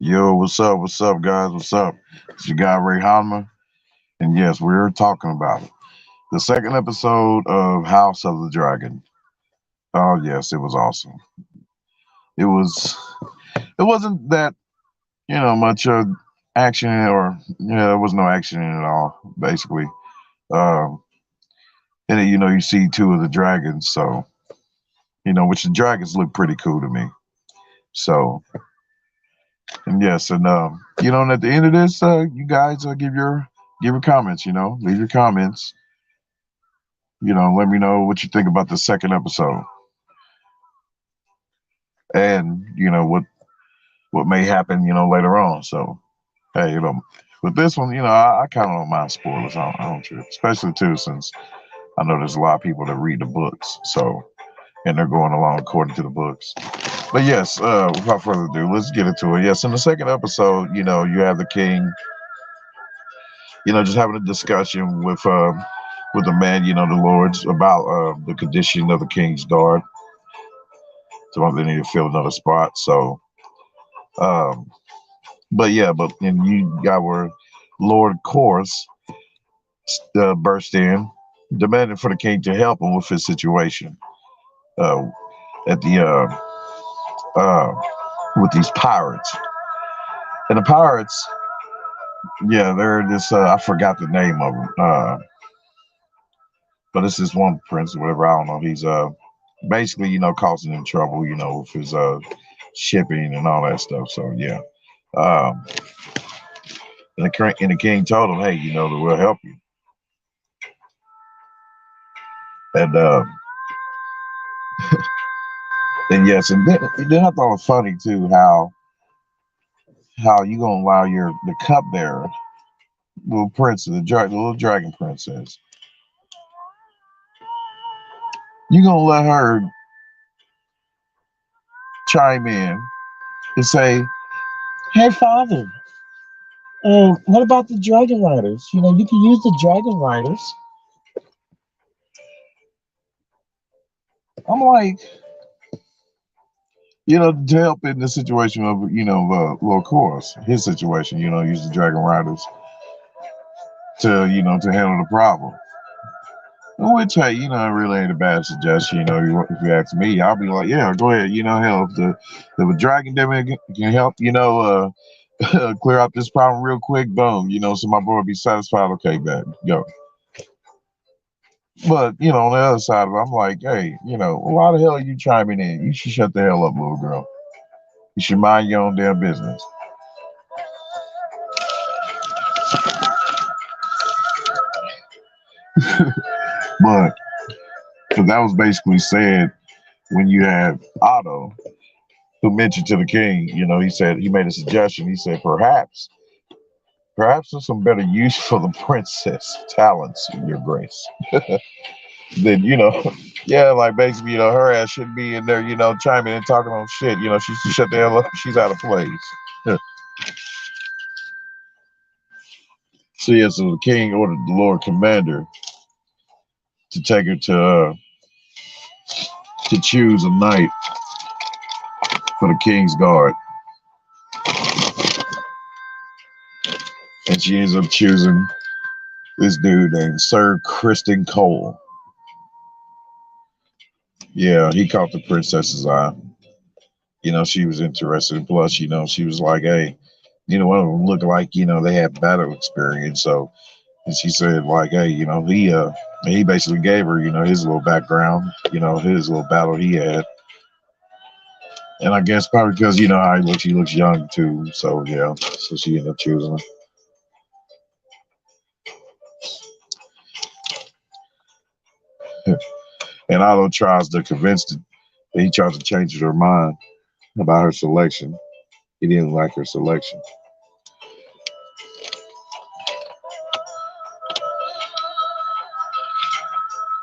Yo, what's up? What's up, guys? What's up? It's your guy Ray Hanma, and yes, we're talking about it. The second episode of House of the Dragon. Oh yes, it was awesome. It was. It wasn't that much action, or there was no action in it at all. Basically, um, and then, you see two of the dragons, so which the dragons look pretty cool to me. So, and yes, and at the end of this, you guys give your comments. Leave your comments. Let me know what you think about the second episode, and what may happen, later on. So, hey, with this one, I kind of don't mind spoilers. I don't trip, especially too since I know there's a lot of people that read the books, so and they're going along according to the books. But yes, without further ado, let's get into it. Yes, in the second episode, you have the king, just having a discussion with the man, the lords, about the condition of the king's guard. So they need to fill another spot. So, um, but yeah, but and you got where Lord Chorus burst in, demanding for the king to help him with his situation uh, at the with these pirates. And the pirates, yeah, they're this. I forgot the name of them, but it's this one prince or whatever. I don't know. He's basically causing him trouble, with his shipping and all that stuff. So yeah. Um, and the king told him, "Hey, that we'll help you." And and yes, and then I thought it was funny too how you gonna allow the cupbearer, little prince, the little dragon princess, you gonna let her chime in and say, "Hey, father, what about the dragon riders? You can use the dragon riders." I'm like, to help in the situation of Lord Chorus, his situation, use the dragon riders to handle the problem. Which, hey, it really ain't a bad suggestion. If you ask me, I'll be like, yeah, go ahead. Hell, if the dragon demon can help, clear up this problem real quick, boom. So my boy will be satisfied. Okay, bad, go. But on the other side of it, I'm like, hey, why the hell are you chiming in? You should shut the hell up, little girl. You should mind your own damn business. But that was basically said when you have Otto, who mentioned to the king, he said he made a suggestion. He said, perhaps there's some better use for the princess talents, your grace. Then, yeah, like basically, her ass shouldn't be in there, chiming and talking on shit. She should shut the hell up. She's out of place. So yeah, so the king ordered the Lord Commander to take her to choose a knight for the king's guard, and she ends up choosing this dude named Sir Kristen Cole. Yeah, he caught the princess's eye. She was interested. And plus, she was like, hey, one of them looked like, they had battle experience. So, and she said, like, hey, he basically gave her, his little background, his little battle he had. And I guess probably because, how he looks young too. So, yeah, so she ended up choosing him. And Otto tries to convince her, he tries to change her mind about her selection. He didn't like her selection.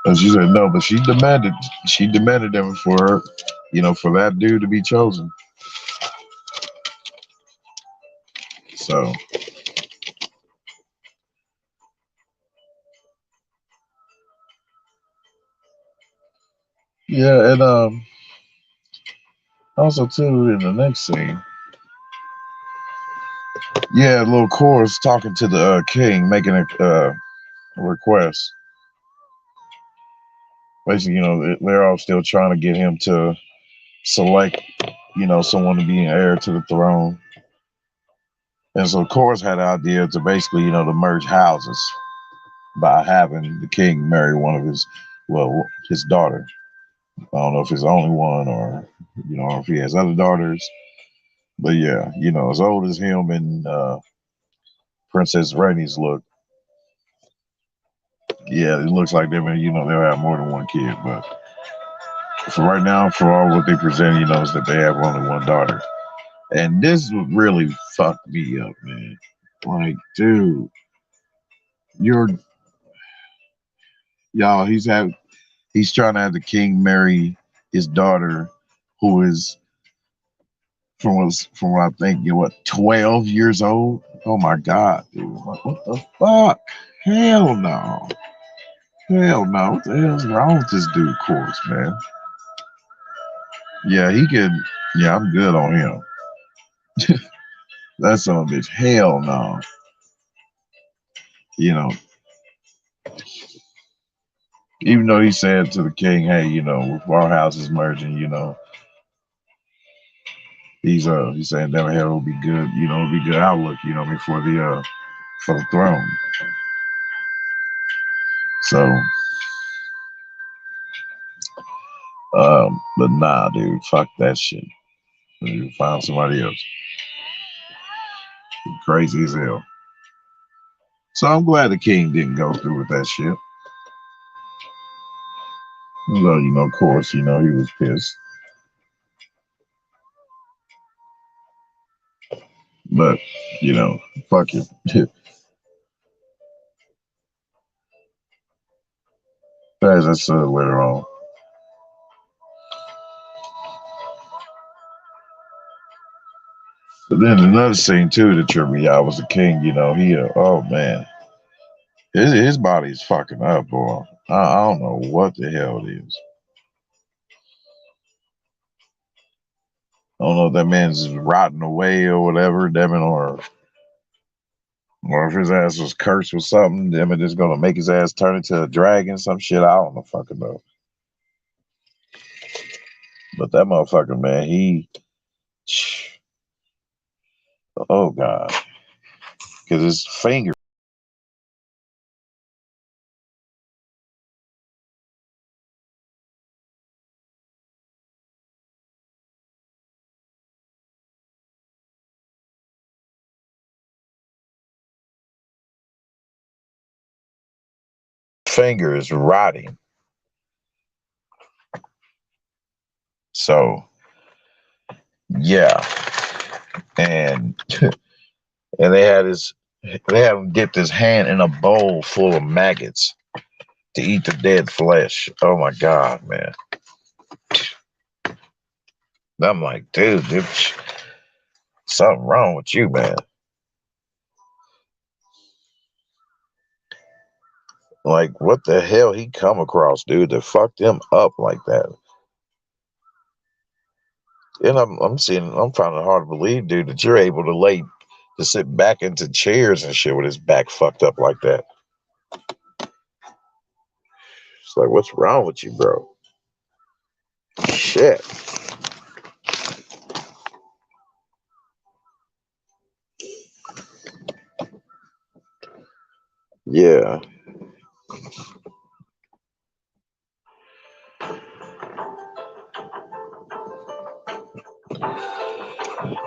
And she said no, but she demanded him for her, for that dude to be chosen. So yeah, and also too in the next scene, Yeah, little chorus talking to the king, making a request. Basically, they're all still trying to get him to select, someone to be an heir to the throne. And so Chorus had the idea to basically, to merge houses by having the king marry one of his daughter. I don't know if it's the only one or, if he has other daughters. But yeah, as old as him and Princess Rainey's look, yeah, it looks like they'll have more than one kid. But for right now, for all what they present, is that they have only one daughter. And this really fucked me up, man. Like, dude, you're y'all. He's trying to have the king marry his daughter, who is from what I think, 12 years old. Oh my god, dude! Like, what the fuck? Hell no! Hell no! What the hell's wrong with this dude, Course, man? Yeah, he could. Yeah, I'm good on him. That son of a bitch. Hell no. You know, even though he said to the king, "Hey, with our houses merging, he's saying that hell will be good. It'll be good outlook. For the throne." So, but nah, dude, fuck that shit. You find somebody else. Crazy as hell. So I'm glad the king didn't go through with that shit. Although, of course, he was pissed. But, fuck it. As I said later on. But then another scene too that tripped me out was the king. Oh man, his body's fucking up, boy. I don't know what the hell it is. I don't know if that man's just rotting away or whatever, or if his ass was cursed with something, damn it, is gonna make his ass turn into a dragon, some shit. I don't know, fucking know. But that motherfucker, man, oh god, because his finger is rotting. So yeah, and and they had him dip his hand in a bowl full of maggots to eat the dead flesh. Oh my god, man! I'm like, dude, something wrong with you, man. Like, what the hell he come across, dude, that fucked him up like that? And I'm finding it hard to believe, dude, that you're able to sit back into chairs and shit with his back fucked up like that. It's like, what's wrong with you, bro? Shit. Yeah.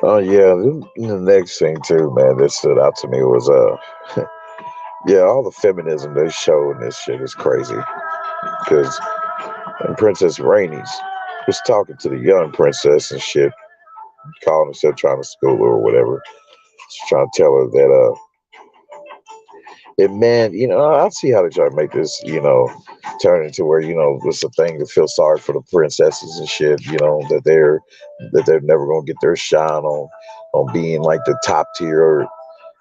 Oh yeah. The next thing too, man, that stood out to me was yeah, all the feminism they show in this shit is crazy. Because Princess Rainey's was talking to the young princess and shit, calling herself trying to school her or whatever. She's trying to tell her that and man, I see how they try to make this, turn into where, it's a thing to feel sorry for the princesses and shit, that they're never gonna get their shine on being like the top tier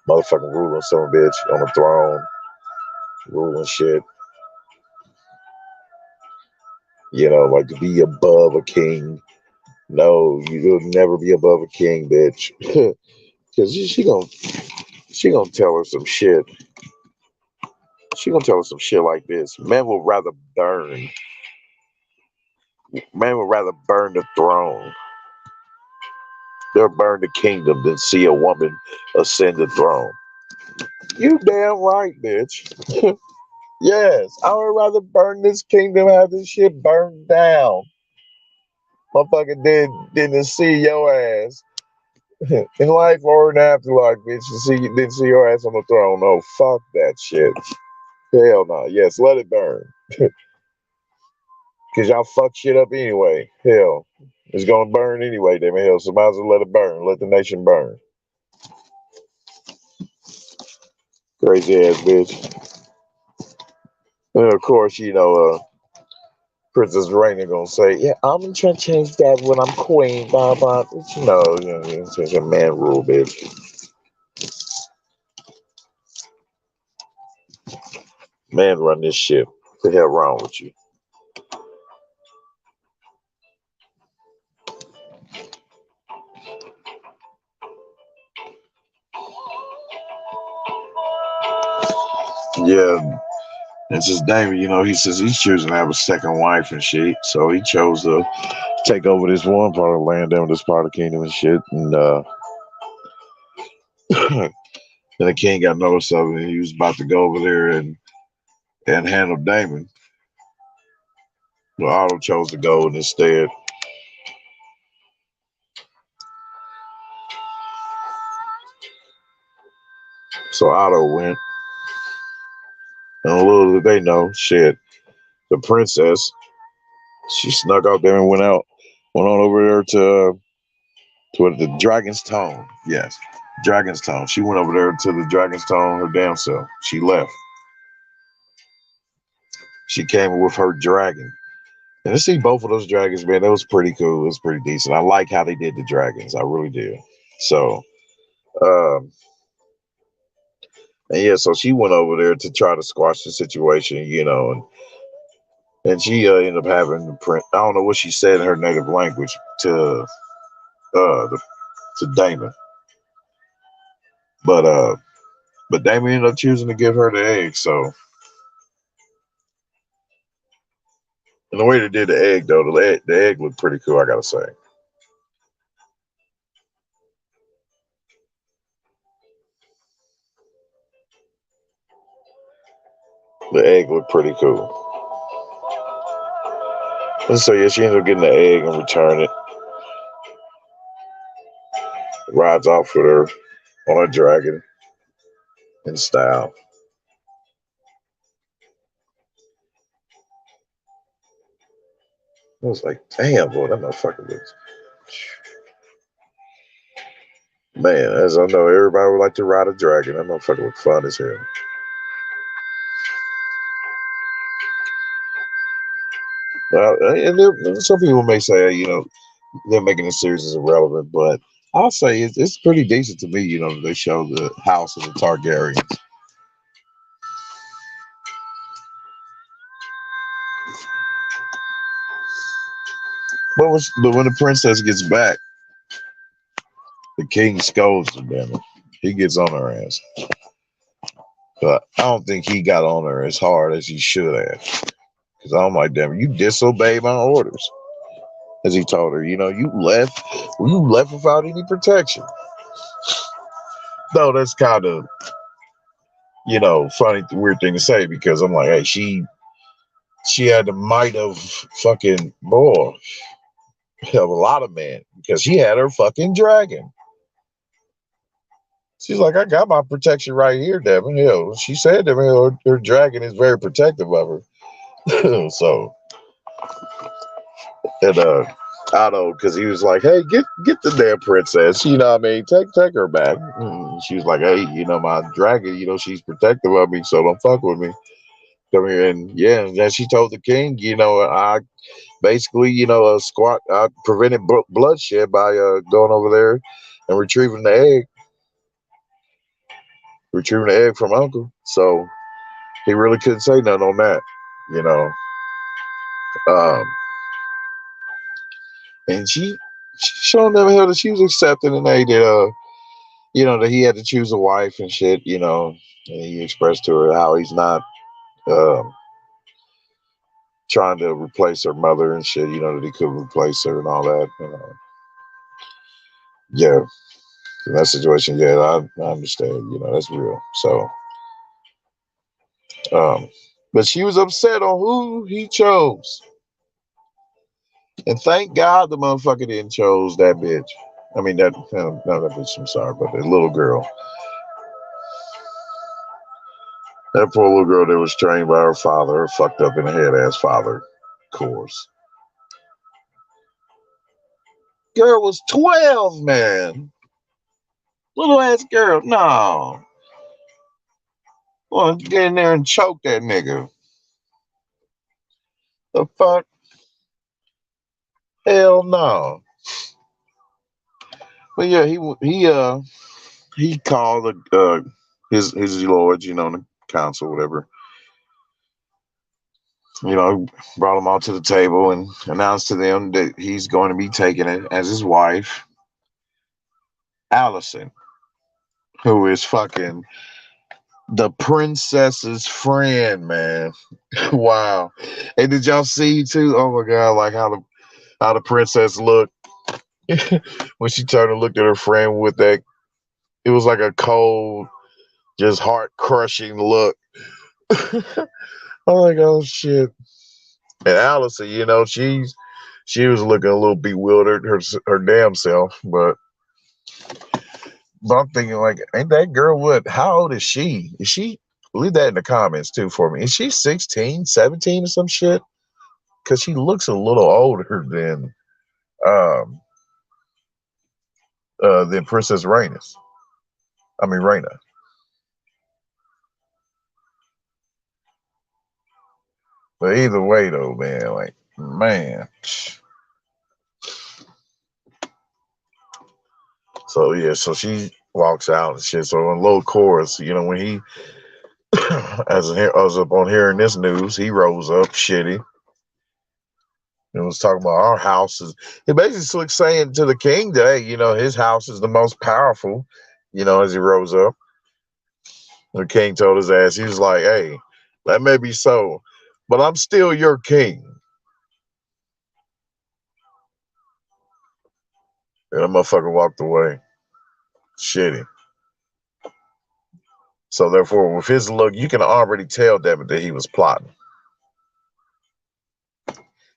motherfucking ruling some bitch on the throne, ruling shit. Like to be above a king. No, you'll never be above a king, bitch. Cause she gonna She gonna tell her some shit. She gonna tell her some shit like this. Man would rather burn the throne. They'll burn the kingdom than see a woman ascend the throne. You damn right, bitch. Yes, I would rather burn this kingdom, have this shit burned down. Motherfucker didn't see your ass in life or in afterlife, bitch. Didn't see your ass on the throne. No, fuck that shit. Hell no. Yes, let it burn. Cause y'all fuck shit up anyway. Hell, it's gonna burn anyway. Damn hell, so might as well let it burn. Let the nation burn. Crazy ass bitch. And of course, Princess Raina gonna say, "Yeah, I'm gonna try to change that when I'm queen." Blah blah. But it's a man rule, bitch. Man run this ship. What the hell wrong with you? Yeah, it's just David. He says he's choosing to have a second wife and shit. So he chose to take over this one part of the land, down this part of the kingdom and shit. And then the king got notice of it. And he was about to go over there and handle Damon. But Otto chose to go instead. So Otto went. And little did they know, shit, the princess, she snuck out there and went on over there to the Dragon's Tone. Yes, Dragon's Tone. She went over there to the Dragon's Tone her damn self. She left. She came with her dragon. And to see both of those dragons, man, that was pretty cool. It was pretty decent. I like how they did the dragons. I really did. So, um, and yeah, so she went over there to try to squash the situation, and she ended up having the print. I don't know what she said in her native language the, to Damon, but Damon ended up choosing to give her the egg. So, and the way they did the egg though, the egg looked pretty cool. I gotta say, the egg looked pretty cool. And so yeah, she ended up getting the egg and returned it. Rides off with her on a dragon in style. I was like, damn, boy, that motherfucker looks. Man, as I know, everybody would like to ride a dragon. That motherfucker look fun as hell. And some people may say, they're making the series is irrelevant, but I'll say it's pretty decent to me. They show the house of the Targaryens. But when the princess gets back, the king scolds her. Damn it, he gets on her ass. But I don't think he got on her as hard as he should have. Because I'm like, damn it, you disobeyed my orders. As he told her, you left without any protection. No, that's kind of, funny, weird thing to say because I'm like, hey, she had the might of fucking boy of a lot of men because she had her fucking dragon. She's like, I got my protection right here, Devin Hill. She said Devin Hill, her dragon is very protective of her. So, and Otto, because he was like, hey, get the damn princess. You know what I mean? Take her back. She was like, hey, my dragon, she's protective of me, so don't fuck with me. Come here, and yeah, and then she told the king, I basically, I prevented bloodshed by going over there and retrieving the egg from Uncle. So he really couldn't say nothing on that, you know. Um, and she showed them how that she was accepting and they did. that he had to choose a wife and shit, and he expressed to her how he's not um, trying to replace her mother and shit, that he could replace her and all that, Yeah, in that situation, yeah, I understand, that's real. So, um, but she was upset on who he chose. And thank God the motherfucker didn't chose that bitch. I mean, not that bitch, I'm sorry, but the little girl. That poor little girl that was trained by her father, her fucked up in the head ass father, of course. Girl was 12, man. Little ass girl. No. Want to get in there and choke that nigga. The fuck? Hell no. But yeah, he called his lords, the council, whatever. Brought them all to the table and announced to them that he's going to be taking it as his wife, Allison, who is fucking the princess's friend, man. Wow. And did y'all see too? Oh my god, like how the princess looked when she turned and looked at her friend with that. It was like a cold, just heart crushing look. I'm like, oh shit. And Allison, she was looking a little bewildered her damn self, but I'm thinking like, ain't that girl what? How old is she? Is she? Leave that in the comments too for me. Is she 16, 17 or some shit? Because she looks a little older um than Princess Raina. I mean Raina. But either way though, man, like man. So yeah, so she walks out and shit. So in low chorus, when he as I was up on hearing this news, he rose up shitty and was talking about our houses. He basically saying to the king that, hey, his house is the most powerful, as he rose up. The king told his ass, he was like, hey, that may be so, but I'm still your king. And the motherfucker walked away. Shitty. So therefore, with his look, you can already tell Devin that he was plotting.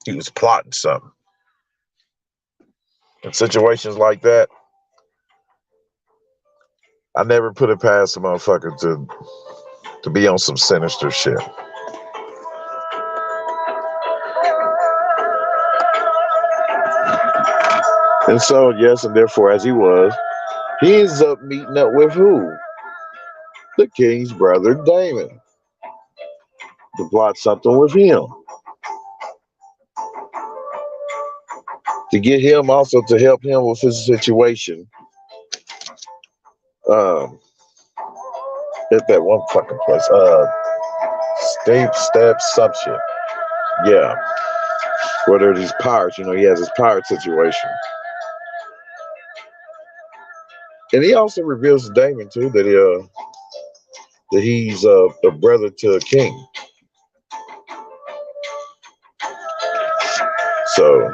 He was plotting something. In situations like that, I never put it past a motherfucker to be on some sinister shit. And so, yes, and therefore, as he ends up meeting up with who? The king's brother, Daemon, to plot something with him. To get him also to help him with his situation. At that one fucking place. Step some shit. Yeah. Where there are these pirates, he has his pirate situation. And he also reveals to Daemon too that he's a brother to a king. So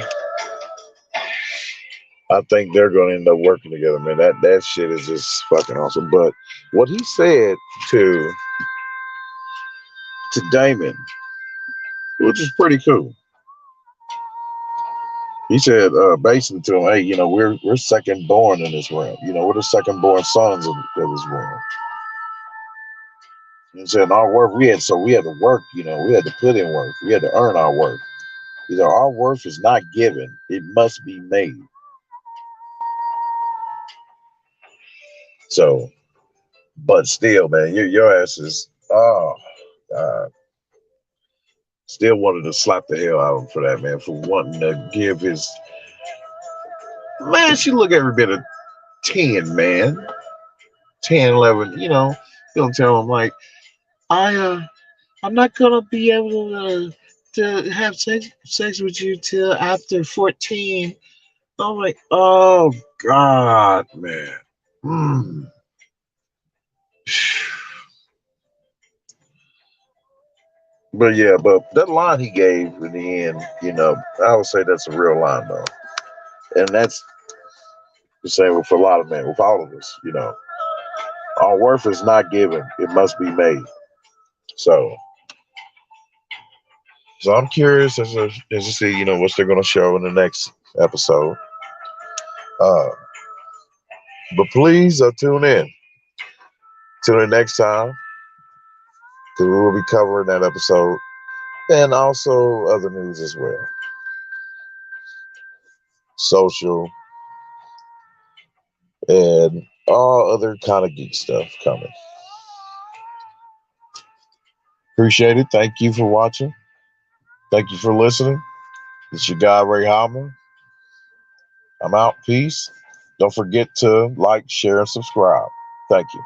I think they're going to end up working together, man. That shit is just fucking awesome. But what he said to Daemon, which is pretty cool. He said, basically to him, hey, we're second born in this realm. We're the second born sons of this realm. He said, our worth, we had to work, we had to put in work. We had to earn our worth. Our worth is not given. It must be made. So, but still, man, your ass is, oh, God. Still wanted to slap the hell out of him for that, man, for wanting to give his, man, she look every bit of 10, man. 10, 11, don't tell him like, I'm not gonna be able to have sex with you till after 14. I'm like, oh God, man. But yeah, but that line he gave in the end, I would say that's a real line though, and that's the same with a lot of men, with all of us. Our worth is not given; it must be made. So, so I'm curious as to see, what they're gonna show in the next episode. Uh, but please tune in. Tune in next time because we will be covering that episode and also other news as well, social and all other kind of geek stuff coming. Appreciate it. Thank you for watching. Thank you for listening. It's your guy Ray Halman. I'm out. Peace. Don't forget to like, share, and subscribe. Thank you.